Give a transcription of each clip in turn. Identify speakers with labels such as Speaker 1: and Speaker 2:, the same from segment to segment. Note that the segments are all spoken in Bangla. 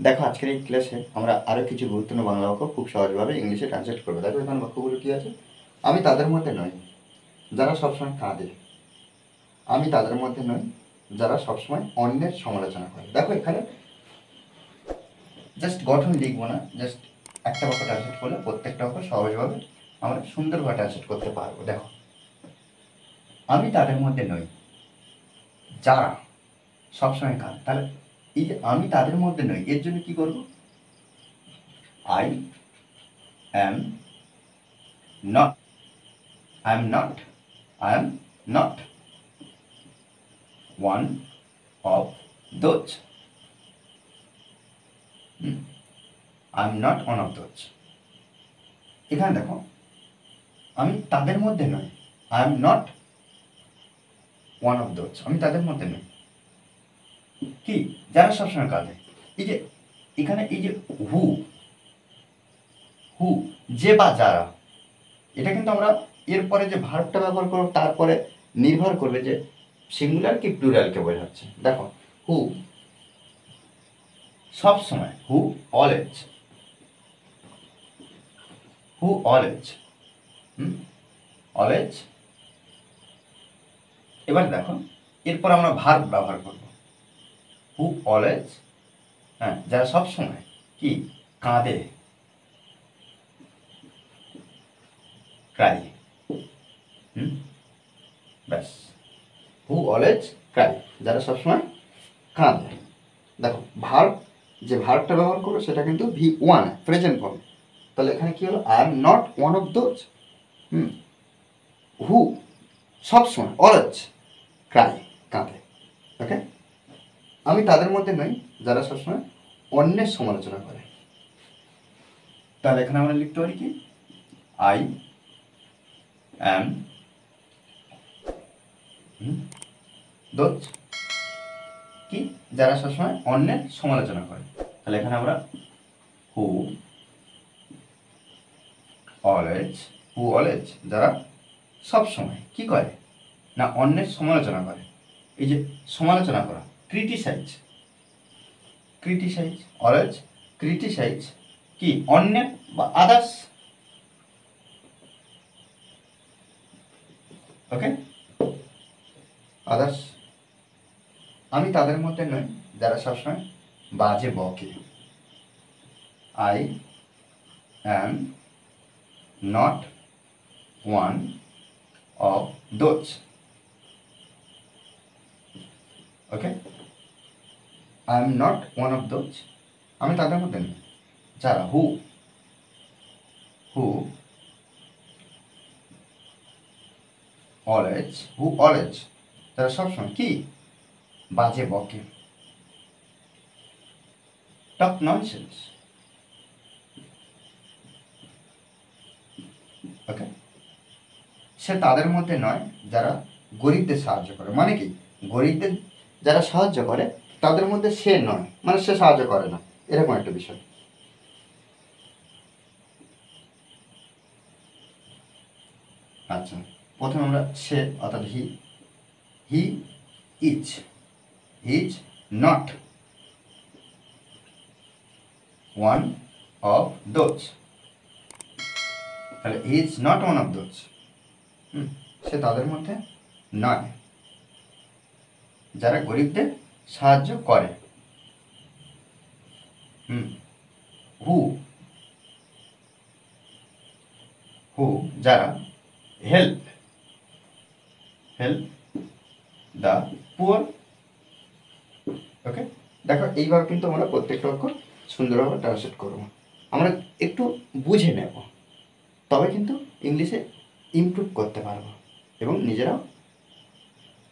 Speaker 1: দেখো আজকের এই ক্লাসে আমরা আরও কিছু গুরুত্বপূর্ণ বাংলা বাক্য খুব সহজভাবে ইংলিশে ট্রান্সলেট করবো। দেখো এখানে বাক্যগুলো কী আছে। আমি তাদের মধ্যে নই যারা সবসময় কাঁদে। আমি তাদের মধ্যে নই যারা সবসময় অন্যের সমালোচনা করে। দেখো এখানে জাস্ট গঠন লিখবো না, জাস্ট একটা বাক্য ট্রান্সলেট করলে প্রত্যেকটা বাক্য সহজভাবে আমরা সুন্দরভাবে ট্রান্সলেট করতে পারবো। দেখো আমি তাদের মধ্যে নই যারা সবসময় কাঁদে। তাহলে এই যে আমি তাদের মধ্যে নই, এর জন্য কি করবো? I am not. I am not. I am not one of those. I am not one of those. এখানে দেখো আমি তাদের মধ্যে নই। I am not one of those. আমি তাদের মধ্যে নই কি যারা সবসময় কাঁদে। এই যে এখানে এই যে হু হু যে বা যারা, এটা কিন্তু আমরা এরপরে যে ভার্বটা ব্যবহার করব তারপরে নির্ভর করবে যে সিঙ্গুলার কি প্লুরালকে বোঝাচ্ছে। দেখো হু সব সময়, হু অলওয়েজ, হু অলওয়েজ, অলওয়েজ। এবার দেখো এরপর আমরা ভার্ব ব্যবহার করব, হু অলওয়েজ, হ্যাঁ যারা সব সময় কি কাঁদে, ক্রাই। ব্যাস, হু অলওয়েজ ক্রাই, যারা সবসময় কাঁদে। দেখো ভার্ব, যে ভার্বটা ব্যবহার করবো সেটা কিন্তু V1 প্রেজেন্ট ফর্ম। তাহলে এখানে কি হলো? I am not one of those who সবসময় অলওয়েজ ক্রাই, কাঁদে। ওকে, আমি তাদের মধ্যে নই যারা সবসময় অন্যের সমালোচনা করে। তাহলে এখানে আমরা লিখতে পারি কি? আই অ্যাম দোজ কি যারা সবসময় অন্যের সমালোচনা করে। তাহলে এখানে আমরা হু অলওয়েজ, হু অলওয়েজ যারা সবসময় কি করে না অন্যের সমালোচনা করে। এই যে সমালোচনা করা, ক্রিটিসাইজ, ক্রিটিসাইজ, অলওয়েজ ক্রিটিসাইজ কি অন্যের বা আদার্স। ওকে, আদার্স। আমি তাদের মধ্যে নই যারা সবসময় বাজে বকে। I am not one of those. Okay, I am not one of those, আমি তাদের মধ্যে নই যারা হু হু অলওয়েজ, হু অলওয়েজ যারা সবসময় কি বাজে বকে, টক ননসেন্স। ওকে, সে তাদের মধ্যে নয় যারা গরিবদের সাহায্য করে। মানে কি, গরিবদের যারা সাহায্য করে তাদের মধ্যে সে নয়, মানে সে সাহায্য করে না, এরকম একটা বিষয়। আচ্ছা, প্রথমে আমরা সে অর্থাৎ he, he is, is not one of those. তাহলে he is not one of those, সে তাদের মধ্যে নয় যারা গরিবদের সাহায্য করে। হু হু যারা হেল্প, হেল্প দ্য পুয়ার। ওকে, দেখো এইভাবে কিন্তু আমরা প্রত্যেকটা বাক্য সুন্দরভাবে ট্রান্সলেট করবো। আমরা একটু বুঝে নেব, তবে কিন্তু ইংলিশে ইমপ্রুভ করতে পারবো এবং নিজেরাও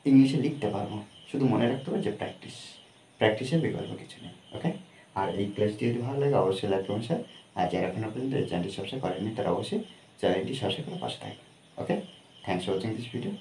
Speaker 1: ইংলিশে লিখতে পারবো। শুধু মনে রাখতে হবে যে প্র্যাকটিস, প্র্যাকটিসের বিকল্প কিছু নেই। ওকে, আর এই ক্লাসটি যদি ভালো লাগে অবশ্যই লাইক করুন স্যার। আর যারা এখনো পর্যন্ত এই চ্যানেলটি সাবস্ক্রাইব করেননি তারা অবশ্যই চ্যানেলটি সাবস্ক্রাইব করে পাশে থাকবেন। Okay, thanks for watching this video.